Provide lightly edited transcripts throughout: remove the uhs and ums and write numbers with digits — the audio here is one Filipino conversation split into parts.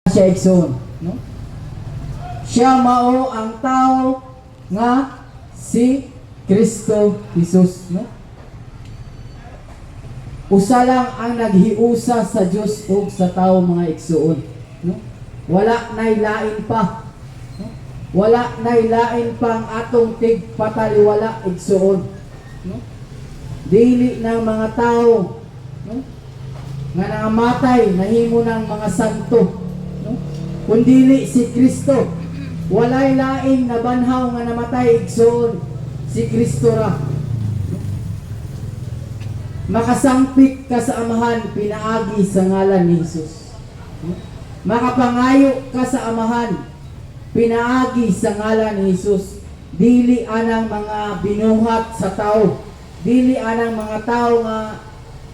siya igsoon, no? Siya mao ang tao nga si Kristo Jesus, no? Usa lang ang naghiusa sa Dios ug sa tao, mga igsoon, no? Wala nay lain pa, no? Wala nay lain pang atong tigpataliwala, igsoon, no? Dili ng mga tao, no, nga nangamatay nahimo ng mga santo, no? Kundili si Kristo. Walay laing nabanhaw nga namatay, igsoon, si Kristo ra. Makasangpit ka sa Amahan, pinaagi sa ngalan ni Jesus. Makapangayo ka sa Amahan, pinaagi sa ngalan ni Jesus. Dili anang mga binuhat sa tao, dili anang mga tao nga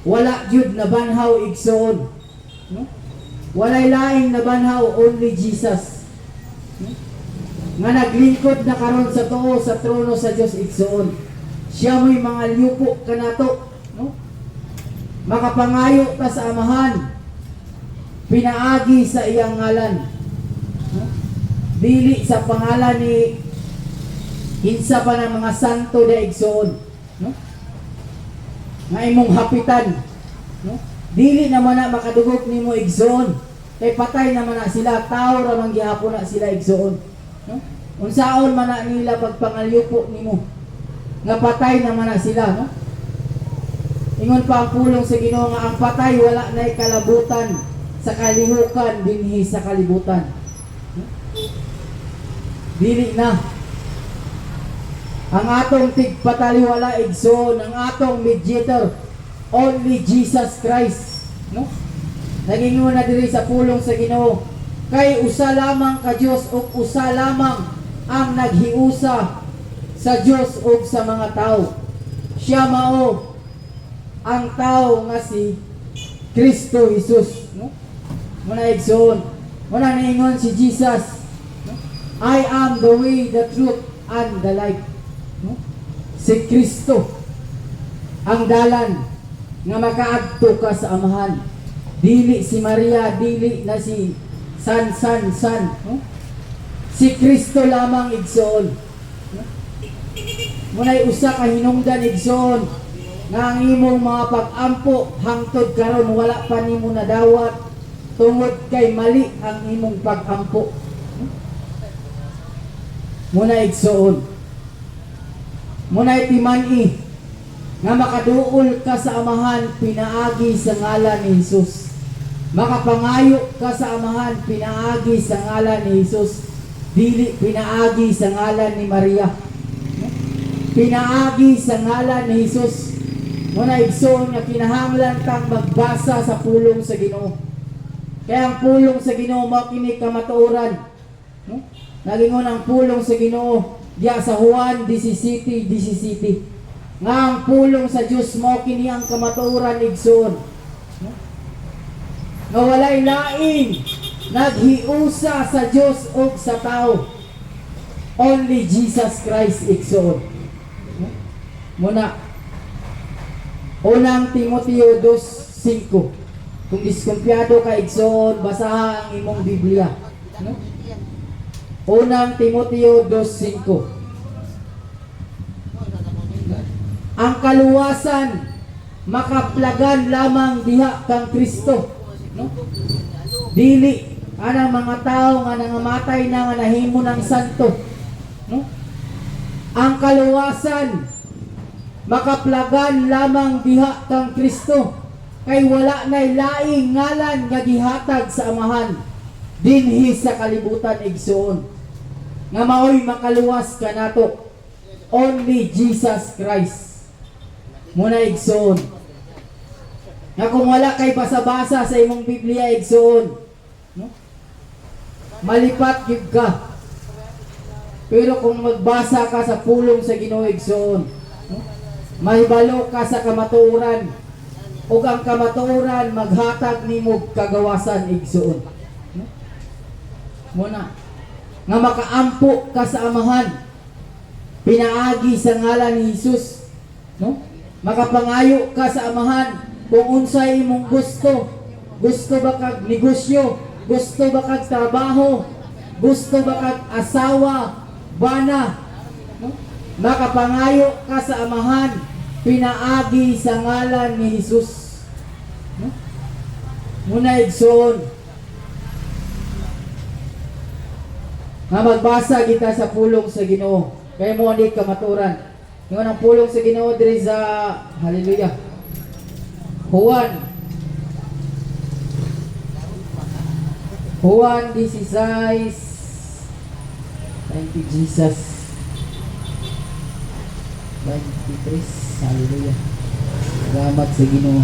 wala jud nabanhaw, igsoon, no? Walay laing nabanhaw, only Jesus, no? Nga naglingkod na karon sa tuo sa trono sa Dios, igsoon. Siya mo'y mga liupo kanato, no? Makapangayo ta sa Amahan, pinaagi sa iyang ngalan, no? Dili sa pangalan ni hinsa pa ng mga santo da, igsoon, no? Nga imong hapitan, no? Dili naman na makadugog nimo, igsoon, kay patay naman na sila, tao ra man gihapon na sila, igsoon, no? Unsaon man na nila pagpangalyupo nimo nga patay naman na sila, no? Ingon pa ang pulong sa Ginoo nga ang patay wala nay kalabutan sa kalihukan dinhi sa kalibutan, no? Dili na ang atong tigpataliwala, igsoon, ang atong mediator, only Jesus Christ, no? Nagingon na diri sa pulong sa Ginoo, kay usa lamang ka Dios ug usa lamang ang naghiusa sa Dios ug sa mga tao. Siya mao ang tao nga si Kristo Jesus, no? Muna, igsoon, muna niingon si Jesus, no? I am the way, the truth, and the life, no? Si Kristo ang dalan nga makaadto ka sa Amahan. Dili si Maria, dili na si San, no? Si Kristo lamang, igsoon, no? Muna'y usa ka hinungdan, igsoon, nga ang imong mga pag-ampo hangtod karon wala pa nimo nadawat tungod kay mali ang imong pag-ampo. Muna, igsoon, muna timani nga makaduol ka sa Amahan, pinaagi sa ngalan ni Jesus. Makapangayo ka sa Amahan, pinaagi sa ngalan ni Jesus. Dili pinaagi sa ngalan ni Maria, pinaagi sa ngalan ni Jesus. Muna, igsoon, nga kinahanglan kang magbasa sa pulong sa Ginoo. Kaya ang pulong sa Ginoo mao kini kamatuoran, no? Nagingon ang pulong sa Ginoo diya sa Juan 17:17 nga ang pulong sa Dios mao kini ang kamatuoran, igsoon, no? Nga walay laing naghiusa sa Dios ug sa tao, only Jesus Christ, igsoon, no? Muna, unang Timoteo 2:5. Kung diskumpiyado ka, igsoon, basaha ang imong Biblia, no? Unang Timoteo 2:5. Ang kaluwasan makaplagan lamang diha kang Kristo, no? Dili anang mga tao nga nangamatay na nga nahimo ng santo, no? Ang kaluwasan makaplagan lamang diha kang Kristo, kay wala nay laing ngalan nga gihatag sa Amahan dinhi sa kalibutan, igsoon, nga maoy makaluwas kanato, only Jesus Christ. Muna, igsoon, nga kung wala kay basa-basa sa imong Biblia, igsoon, no? Malipat gyud ka. Pero kung magbasa ka sa pulong sa Ginoo, igsoon, no? Mahibalo ka sa kamatuoran, ug ang kamatuoran maghatag nimo kagawasan, igsoon, no? Muna, nga makaampo ka sa Amahan, pinaagi sa ngalan ni Jesus, no? Makapangayo ka sa Amahan kung unsay imong gusto ba kag negosyo, Gusto ba kag trabaho? Gusto ba kag asawa? Bana? No? Makapangayo ka sa amahan, pinaagi sa ngalan ni Jesus. No? Muna igsoon. Nga magbasa kita sa pulong sa Ginoo. Kaya mo hindi ka maturan. Yung ang pulong sa Ginoo diri sa hallelujah. Juan 16. Thank you Jesus. 23. Hallelujah. Salamat sa Ginoo.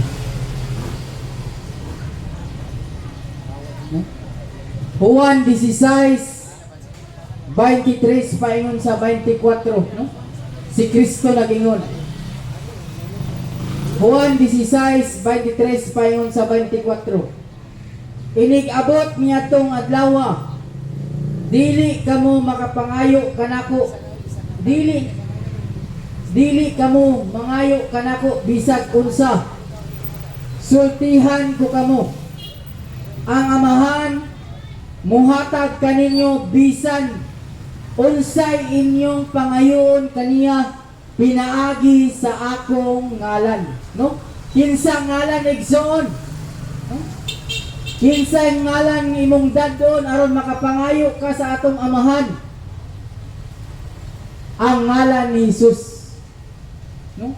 No? Juan 16 23 paingon sa 24, no? Si Kristo nagingon. Juan 16 23 paingon sa 24. Inig-abot niya tong adlaw, dili kamo makapangayo kanako, dili kamo mangayo kanako bisag unsa. Sultihan ko kamo. Ang amahan muhatag kaninyo bisan unsay inyong pangayoon kaniya, pinaagi sa akong ngalan. No? Kinsa ngalan igsoon? No? Kinsa ngalan imong dadon aron makapangayo ka sa atong amahan? Ang ngalan ni Jesus. No?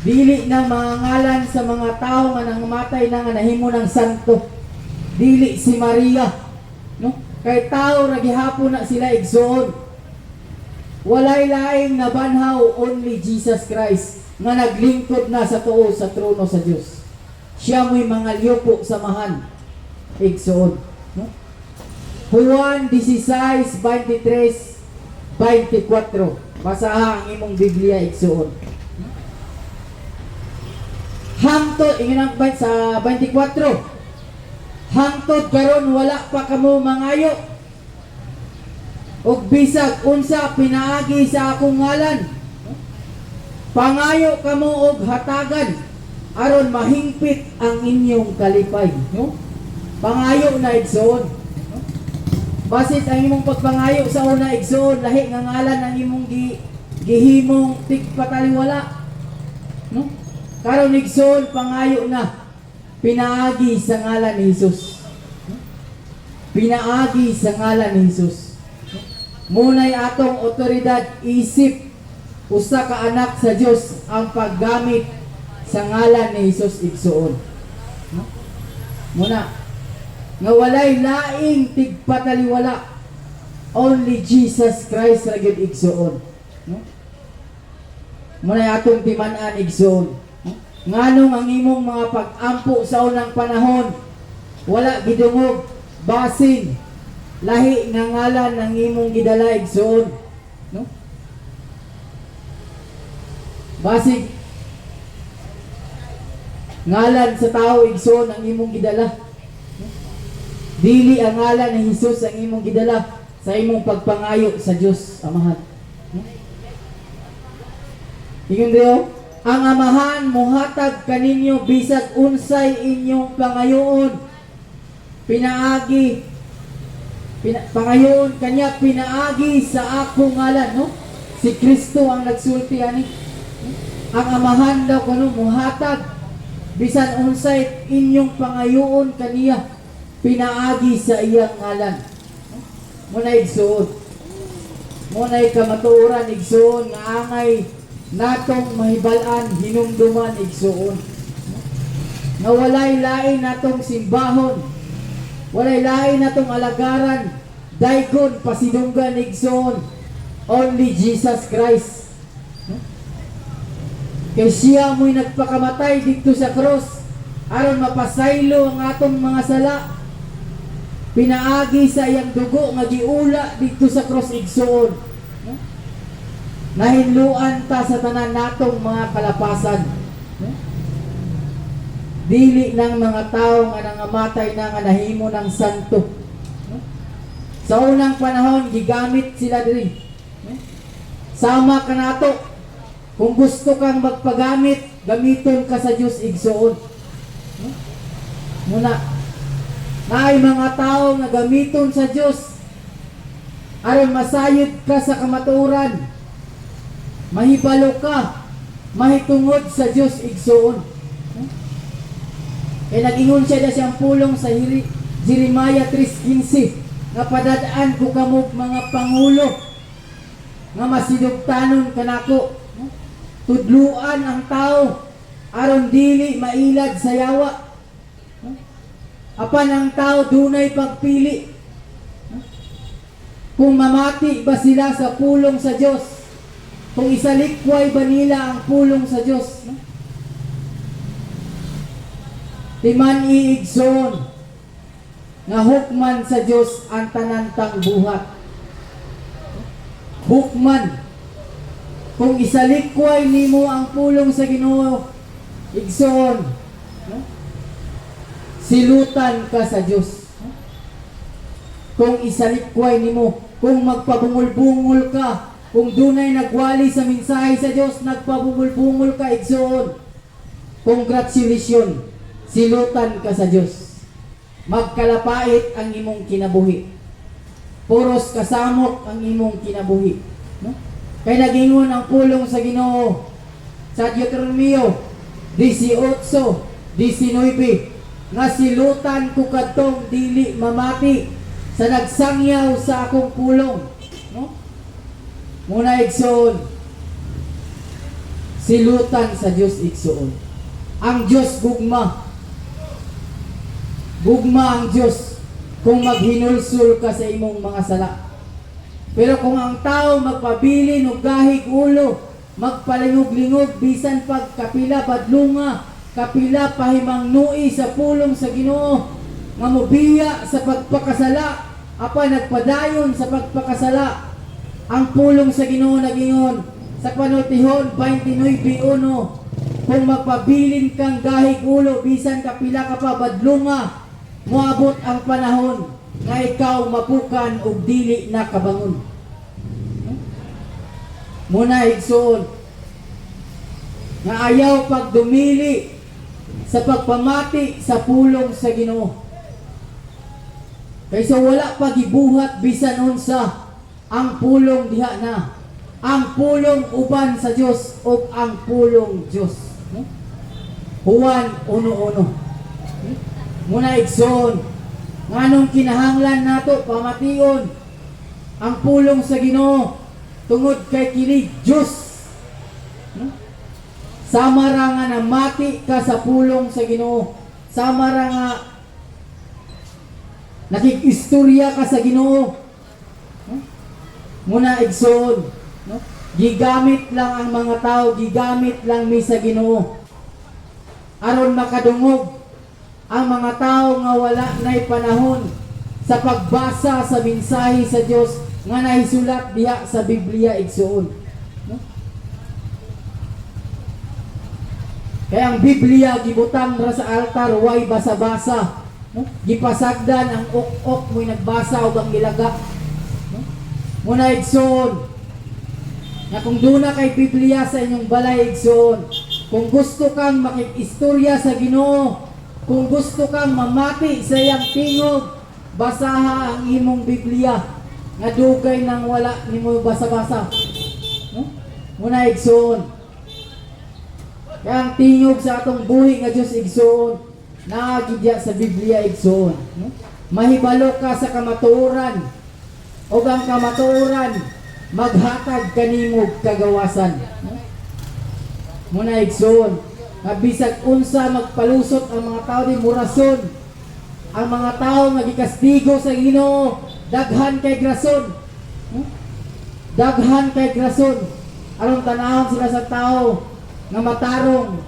Dili na mga ngalan sa mga tao nga nangamatay na nga nahimo ng santo. Dili si Maria. No? Kay tao ra gihapon na sila igsoon. Walay laing nabanhaw, only Jesus Christ nga naglingkod na sa tuo sa trono sa Dios. Siya mo'y mga liyopo samahan igsoon. No? Juan 16, 23, 24. Basaha ang imong Biblia igsoon. Hangtod, inginang sa 24. Hangtod karon wala pa kamo mangayo. Og bisag unsa pinaagi sa akong ngalan. Pangayo kamo og hatagan aron mahingpit ang inyong kalipay. No? Pangayo na igsoon. No? Basit ang imong pagpangayo sa una igsoon, lahi nga ngalan ang imong gihimong tigpataliwala. No? Karon igsoon pangayo na. Pinaagi sa ngalan ni Jesus. Pinaagi sa ngalan ni Jesus. Muna'y atong otoridad, isip, usa ka anak sa Dios ang paggamit sa ngalan ni Jesus igsoon. Muna, nga walay laing tigpataliwala, only Jesus Christ ra gyud igsoon. Muna'y atong timan-an igsoon. Nganong ang imong mga pag-ampo sa unang panahon wala gidungog basing lahi nga ngalan ng imong gidala igsoon. No? Basig ngalan sa tao igsoon ang imong gidala. No? Dili ang ngalan ni Jesus ang imong gidala sa imong pagpangayo sa Dios Amahan. No? Ingon diyo, ang amahan muhatag kaninyo bisag unsay inyong pangayoon. Pangayoon kanya pinaagi sa akong ngalan. No? Si Kristo ang nagsulti ani. Ang amahan daw kuno muhatag bisan unsay inyong pangayoon kaniya, pinaagi sa iyang ngalan. Muna igsoon. Muna kamatuoran igsoon nga angay natong mahibalan, hinumduman igsoon. Nga walay lain natong simbahon, walay lain natong alagaran, daygon pasidunggan igsoon, only Jesus Christ. Kay siya mo'y nagpakamatay dito sa cross aron mapasaylo ang atong mga sala. Pinaagi sa iyang dugo nga giula dito sa cross igsoon. Nahinluan ta sa tanan natong mga kalapasan. Dili ng mga tao nga nangamatay na nga nahimo ng santo. Sa unang panahon gigamit sila diri. Sama ka nato. Kung gusto kang magpagamit, gamiton ka sa Dios igsoon. Muna, Ay mga tao nga gamiton sa Dios aron masayod ka sa kamatuoran, mahibalo ka, mahitungod sa Dios igsoon. Kaya nag-ingon siya siyang pulong sa Jeremiah 3:15 nga padadaan ko kamo mga pangulo nga masidugtanon kanako, tudluan ang tao aron dili mailad sa yawa. Apan ang tao dunay pagpili kung mamati ba sila sa pulong sa Dios, kung isalikway ba nila ang pulong sa Dios. Timan iigsoon nga hukman sa Dios ang tanantang buhat. Hukman kung isalikway nimo ang pulong sa Ginoo, igsoon, silutan ka sa Dios. Kung isalikway nimo, kung magpabungol-bungol ka, kung dunay nagwali sa mensahe sa Dios, nagpabungol-bungol ka, igsoon, congratulations, silutan ka sa Dios. Magkalapait ang imong kinabuhi, puros kasamok ang imong kinabuhi, no? Kay nagingon ang pulong sa Ginoo sa Deuteronomio 18:19 nga silutan ko kadtong dili mamati sa nagsangyaw sa akong pulong, no? Muna igsoon, silutan sa Dios igsoon. Ang Dios gugma. Gugma ang Dios kung maghinulsul ka sa imong mga sala. Pero kung ang tao magpabilin og gahig ulo, magpalingog-lingog bisan pag kapila badlunga, kapila pahimang nui sa pulong sa Ginoo, nga mobiya sa pagpakasala, apa nagpadayon sa pagpakasala, ang pulong sa Ginoo nagingon sa Panutihon 29:1, kung magpabilin kang gahig ulo bisan kapila ka pa badlunga, moabot ang panahon nga ikaw mapukan og dili na kabangon. Muna igsoon nga ayaw pagdumili sa pagpamati sa pulong sa Ginoo. Kaysa wala pagibuhat bisan unsa, ang pulong diha na. Ang pulong uban sa Dios o ang pulong Dios. Juan 1:1. Muna igsoon nganong kinahanglan nato pamation ang pulong sa Ginoo tungod kay kini Dios. Sama ra nga namati ka sa pulong sa Ginoo, sama ra nga nakikistorya ka sa Ginoo. Muna igsoon, no? Gigamit lang ang mga tao, gigamit lang mi sa Ginoo aron makadungog ang mga tao nga wala nay panahon sa pagbasa sa mensahe sa Dios nga nahisulat diha sa Biblia igsoon, no? Kaya ang Biblia gibutang ra sa altar, way basa-basa, no? Gipasagdan ang ok-ok mo'y nagbasa og ang ilaga, no? Muna igsoon na kung duna kay Biblia sa inyong balay igsoon, kung gusto kang makikistorya sa Ginoo, kung gusto kang mamati sa iyang tingog, basaha ang imong Biblia nga dugay nang wala nimo basa-basa, no? Muna igsoon, kaya ang tingog sa atong buhi nga Dios igsoon naagidya sa Biblia igsoon, no? Mahibalo ka sa kamatuoran, o ang kamatuoran maghatag kanimo kagawasan, no? Muna igsoon nga bisag unsa magpalusot ang mga tao di murason, ang mga tao nga gikastigo sa Ginoo, daghan kay grason, daghan kay grason aron tanawon sila sa tao nga matarong,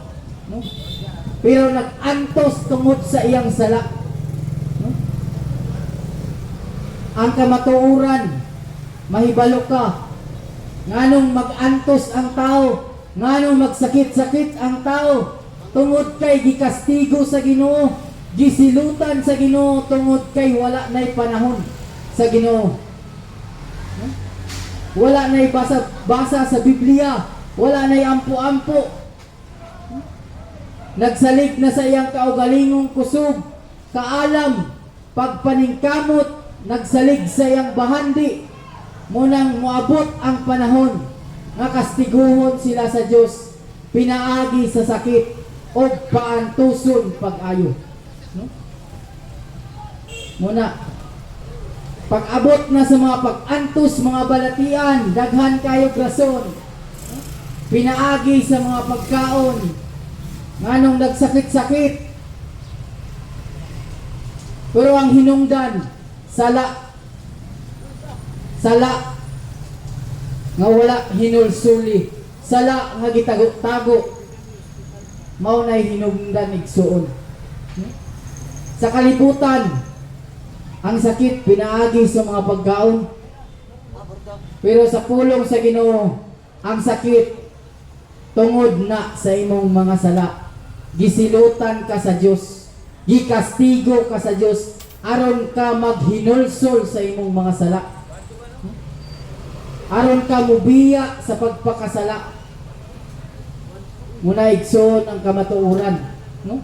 no? Pero nag-antos tungod sa iyang sala, no? Ang kamatuoran mahibalo ka nganong mag-antos ang tao, nganong magsakit-sakit ang tao tungod kay gikastigo sa Ginoo, gisilutan sa Ginoo tungod kay wala nay panahon sa Ginoo, no? Wala nay basa sa Biblia, wala nay ampo-ampo, nagsalig na sa iyang kaugalingong kusog, kaalam, pagpaningkamot nagsalig sa iyang bahandi, munang moabot ang panahon nga kastiguhon sila sa Dios, pinaagi sa sakit o paantuson pag-ayo. No? Muna, pag-abot na sa mga pag-antos, mga balatian, daghan kayo rason, pinaagi sa mga pagkaon, nganong nagsakit-sakit. Pero ang hinungdan, sala nga wala hinulsuli, sala nga gitago-tago, mao nay hinungdan igsuon. Sa kalibutan, ang sakit pinaagi sa mga pagkaon, pero sa pulong sa Ginoo, ang sakit tungod na sa imong mga sala. Gisilutan ka sa Dios, gikastigo ka sa Dios aron ka maghinulsol sa imong mga sala, aron ka mubiya sa pagpakasala. Muna igsoon ang kamatuoran, no?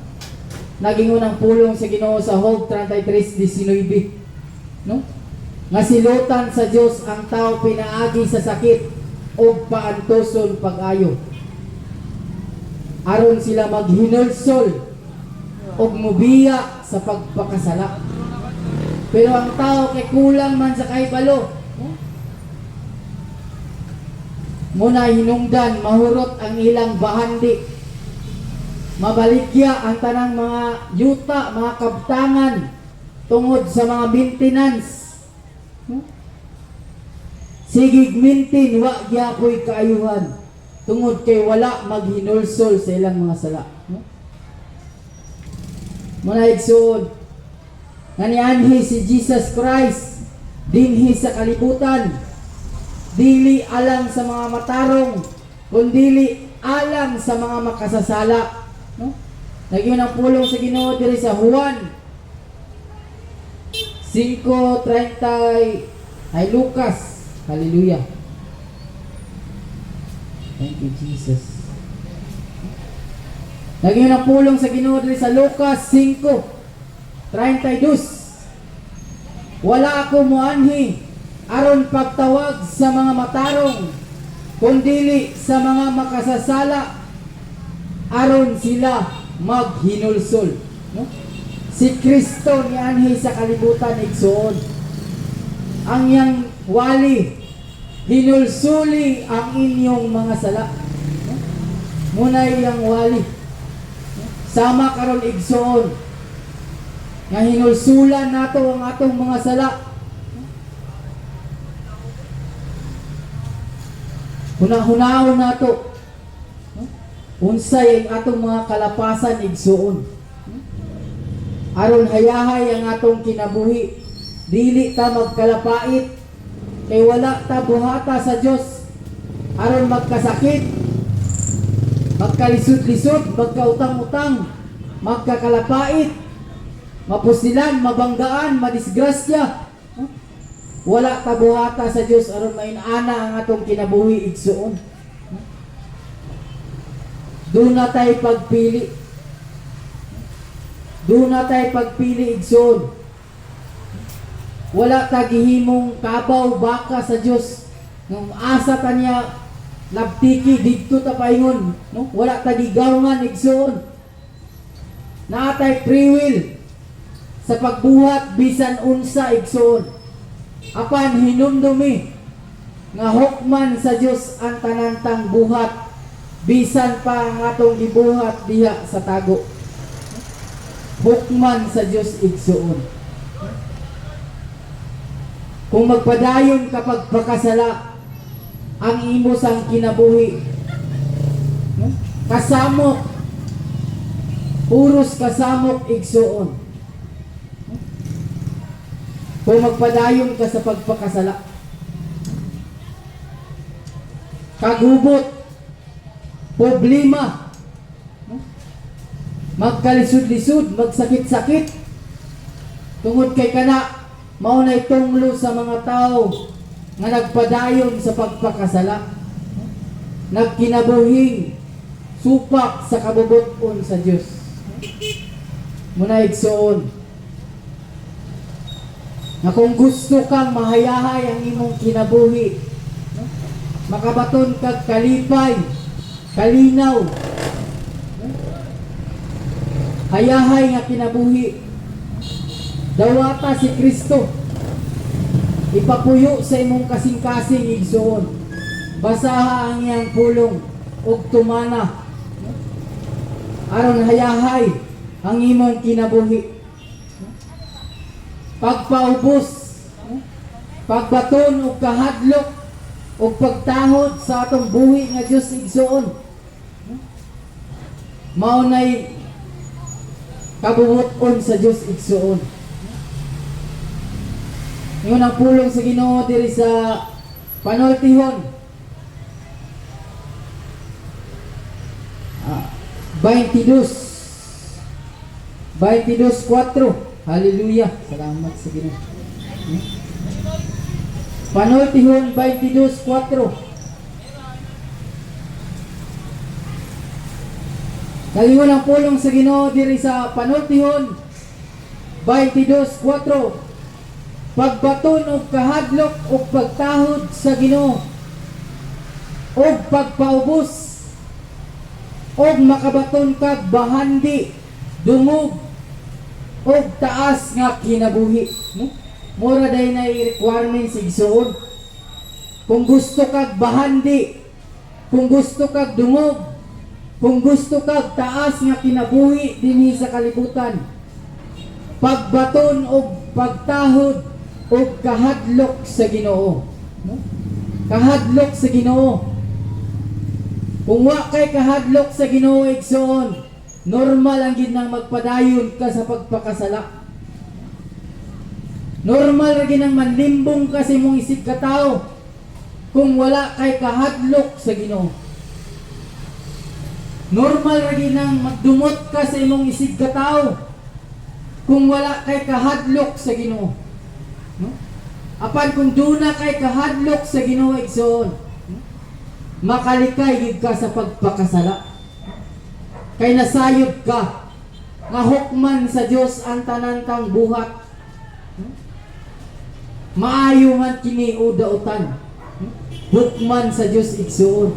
Naging unang pulong sa Ginoo sa Job 33:19, no? Nga silutan sa Dios ang tao pinaagi sa sakit o paantoson pag-ayo, aron sila maghinulsol o mubiya sa pagpakasala. Pero ang tao kay kulang man sa kahibalo, muna hinungdan, mahurot ang ilang bahandi, mabaligya ang tanang mga yuta, mga kabtangan tungod sa mga maintenance. Sigig mintin, wa gyapoy kaayuhan tungod kay wala maghinulsol sa ilang mga sala. Muna igsoon, nga nianhi si Jesus Christ dinhi sa kalibutan, dili alang sa mga matarong, kundili alang sa mga makasasala, no? Nagyon ang pulong sa Ginoo diri sa Juan 5:30 ay Lucas. Hallelujah. Thank you, Jesus. Nagyon ang pulong sa Ginoo diri sa Lucas 5:32. Wala ako muanhi aron pagtawag sa mga matarong, kundili sa mga makasasala, aron sila maghinulsol. No? Si Kristo nianhi sa kalibutan igsoon. Ang yang wali, hinulsuli ang inyong mga sala. No? Muna yang wali. No? Sama karon igsoon nga hinulsulan nato ang atong mga sala. Hunahunahon nato, unsay ang atong mga kalapasan igsuon, aron hayahay ang atong kinabuhi, dili ta magkalapait, kay wala ta buhata sa Dios, aron magkasakit, magkalisod-lisod, magkautang-utang, magkakalapait, mapusilan, mabanggaan, madisgrasya. Wala tabuhata sa Dios aron mainana ang atong kinabuhi igsuon. Doon na tayo pagpili. Doon na tayo pagpili igsuon. Wala ta gihimong kabaw baka sa Dios. Nung asa ta niya labtiki didto ta paingon, no? Wala ta gigawngan igsuon. Naatay free will sa pagbuhat bisan unsa igsuon. Apan hinumdumi nga hukman sa Dios ang tanantang buhat bisan pa ang atong gibuhat diha sa tago. Hukman sa Dios igsuon. Kung magpadayon kapag pakasala ang imo sang kinabuhi, kasamok, puros kasamok igsuon. Kung magpadayon ka sa pagpakasala, kagubot, problema, magkalisod-lisod, magsakit-sakit, tungod kay kana, maunay tunglo sa mga tao nga nagpadayon sa pagpakasala, nagkinabuhing supak sa kabubuton sa Dios. Muna igsuon, Na kung gusto kang mahayahay ang imong kinabuhi, no? Makabaton kag kalipay, kalinaw, no? Hayahay nga kinabuhi, dawata si Kristo, ipapuyo sa imong kasing-kasing igsoon, basaha ang iyang pulong ug tumana, no? Aron hayahay ang imong kinabuhi, pagpaubos, no? Pagbaton ug kahadlok ug pagtahod sa atong buhi nga Dios igsoon, no? Mao nay kabubuton sa Dios igsoon. Yun ang pulong sa Ginoo diri sa panultihon. 22:4. Hallelujah. Salamat sa Ginoo. Panultihon 22:4. Kalingon ang pulong sa Ginoo diri sa panultihon 22:4. Pagbaton og kahadlok ug pagtahod sa Ginoo ug pagpaubos ug makabaton kag bahandi, dungog ug taas nga kinabuhi, no? Mura day na requirements igsoon. Kung gusto kag bahandi, kung gusto kag dungog, kung gusto kag taas nga kinabuhi dinhi sa kalibutan, pagbaton og pagtahod og kahadlok sa Ginoo, no? Kahadlok sa Ginoo. Kung wa kay kahadlok sa Ginoo igsoon, normal ang gid nang magpadayon ka sa pagpakasala. Normal ra gid nang manlimbong ka sa imong isig ka tawo kung wala kay kahadlok sa Ginoo. Normal ra gid nang magdumot ka sa imong isig ka tawo kung wala kay kahadlok sa Ginoo, no? Apan kung duna kay kahadlok sa Ginoo igsoon, no? Makalikay gid ka sa pagpakasala. Kay nasayod ka nga hukman sa Dios ang tanan kang buhat, no? Maayo man kini o dautan, no? Hukman sa Dios igsoon.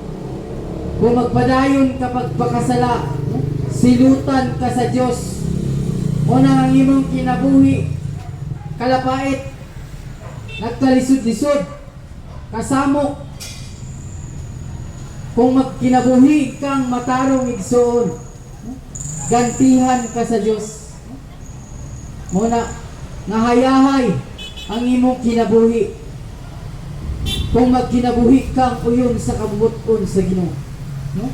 Kung magpadayon ka pagpakasala, no? Silutan ka sa Dios. Una ang imong kinabuhi kalapait, nagkalisod-lisod, kasamok. Kung magkinabuhi kang matarong igsoon, gantihan ka sa Dios. Muna nahayahay ang imong kinabuhi. Kung magkinabuhi kang uyon sa kabubuton sa Ginoo, no?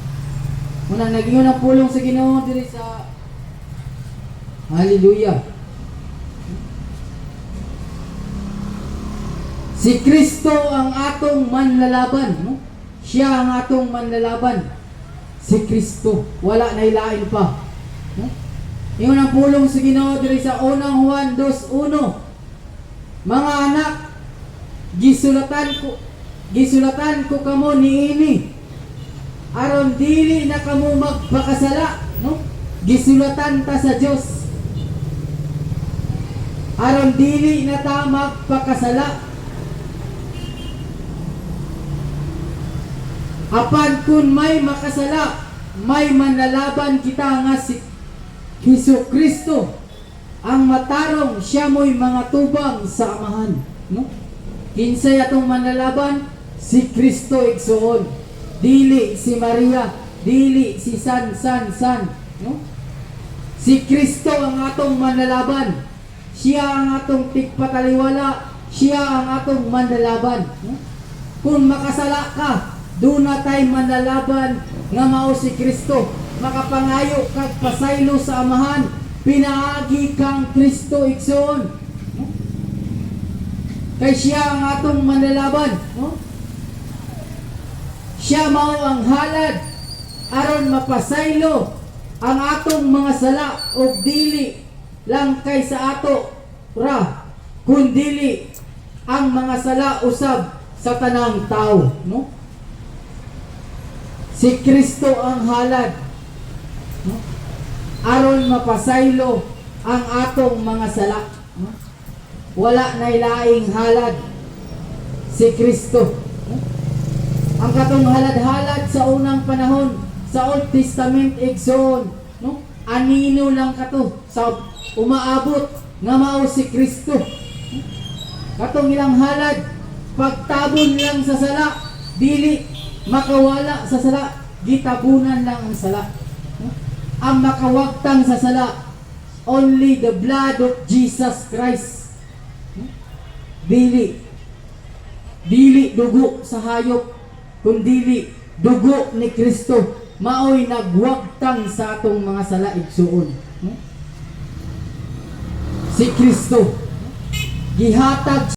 Muna nagingon ang pulong sa Ginoo diri sa Hallelujah. Si Kristo ang atong manlalaban, no? Siya ang atong manlalaban. Si Kristo, wala na ilain pa, no? Ingon ang pulong sa Ginoo diri sa unang Juan 2:1. Mga anak, gisulatan ko kamo niini aron dili na kamo magpakasala, no? Gisulatan ta sa Dios aron dili na ta magpakasala. Apan kung may makasala, may manlalaban kita nga si Hesus Kristo, ang matarong siya mo'y mga tubang sa amahan, no? Kinsay atong manlalaban? Si Kristo igsoon. Dili si Maria, dili si San, no? Si Kristo ang atong manlalaban. Siya ang atong tigpataliwala, siya ang atong manlalaban, no? Kung makasala ka, doon na tayo manlalaban nga mao si Kristo. Makapangayo kag pasaylo sa amahan, pinaagi kang Kristo igsoon, no? Kay siya ang atong manlalaban, no? Siya mao ang halad aron mapasaylo ang atong mga sala o dili lang kay sa ato ra, kundili ang mga sala usab sa tanang tao, no? Si Kristo ang halad, no? Aron mapasaylo ang atong mga sala, no? wala na laing halad si Kristo. Ang katong halad-halad sa unang panahon sa Old Testament igsoon, no? Anino lang kato sa umaabot nga mao si Kristo. Katong ilang halad pagtabon lang sa sala, dili makawala sa sala, gitabunan lang ang sala. Ang makawagtang sa sala, only the blood of Jesus Christ. Dili dugo sa hayop, kundi dugo ni Kristo maoy nagwagtang sa atong mga sala igsuon. Si Kristo gihatag